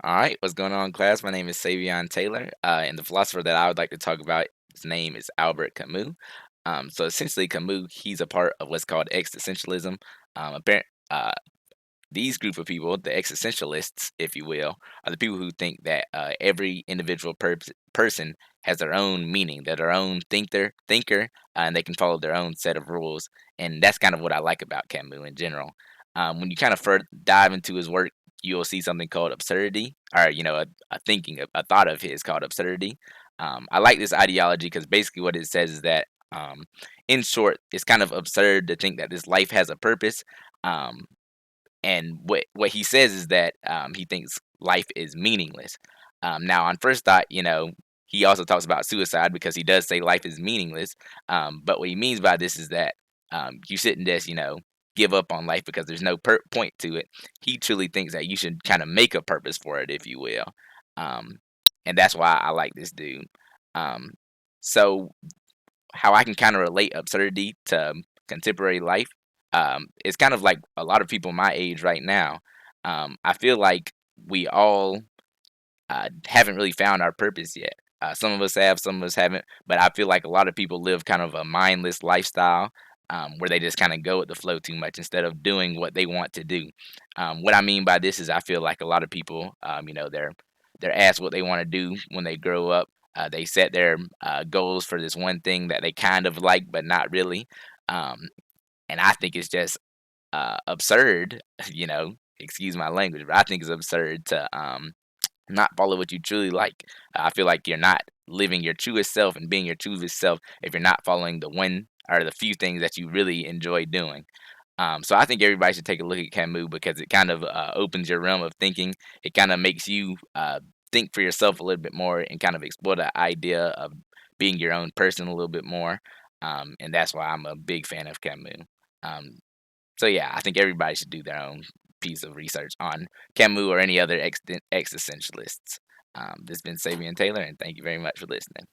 All right, what's going on, class? My name is Savian Taylor, and the philosopher that I would like to talk about, his name is Albert Camus. So essentially, Camus, he's a part of what's called existentialism. Apparent, these group of people, the existentialists, if you will, are the people who think that every individual person has their own meaning, they're their own thinker, and they can follow their own set of rules. And that's kind of what I like about Camus in general. When you kind of dive into his work, you'll see something called absurdity, or a thinking, a thought of his called absurdity. I like this ideology because basically what it says is that, in short, it's kind of absurd to think that this life has a purpose. Um, and what he says is that he thinks life is meaningless. Now, on first thought, he also talks about suicide because he does say life is meaningless. But what he means by this is that you shouldn't just give up on life because there's no point to it. He truly thinks that you should kind of make a purpose for it, if you will. Um, and that's why I like this dude. Um, so how I can kind of relate absurdity to contemporary life. It's kind of like a lot of people my age right now. I feel like we all haven't really found our purpose yet. Some of us have, some of us haven't, but I feel like a lot of people live kind of a mindless lifestyle where they just kind of go with the flow too much instead of doing what they want to do. What I mean by this is I feel like a lot of people, they're asked what they want to do when they grow up. They set their goals for this one thing that they kind of like, but not really. Um, and I think it's just absurd, excuse my language, but I think it's absurd to not follow what you truly like. I feel like you're not living your truest self and being your truest self if you're not following the one or the few things that you really enjoy doing. So I think everybody should take a look at Camus because it kind of opens your realm of thinking. It kind of makes you think for yourself a little bit more and kind of explore the idea of being your own person a little bit more. And that's why I'm a big fan of Camus. Um, so yeah, I think everybody should do their own piece of research on Camus or any other existentialists. This has been Savian Taylor, and thank you very much for listening.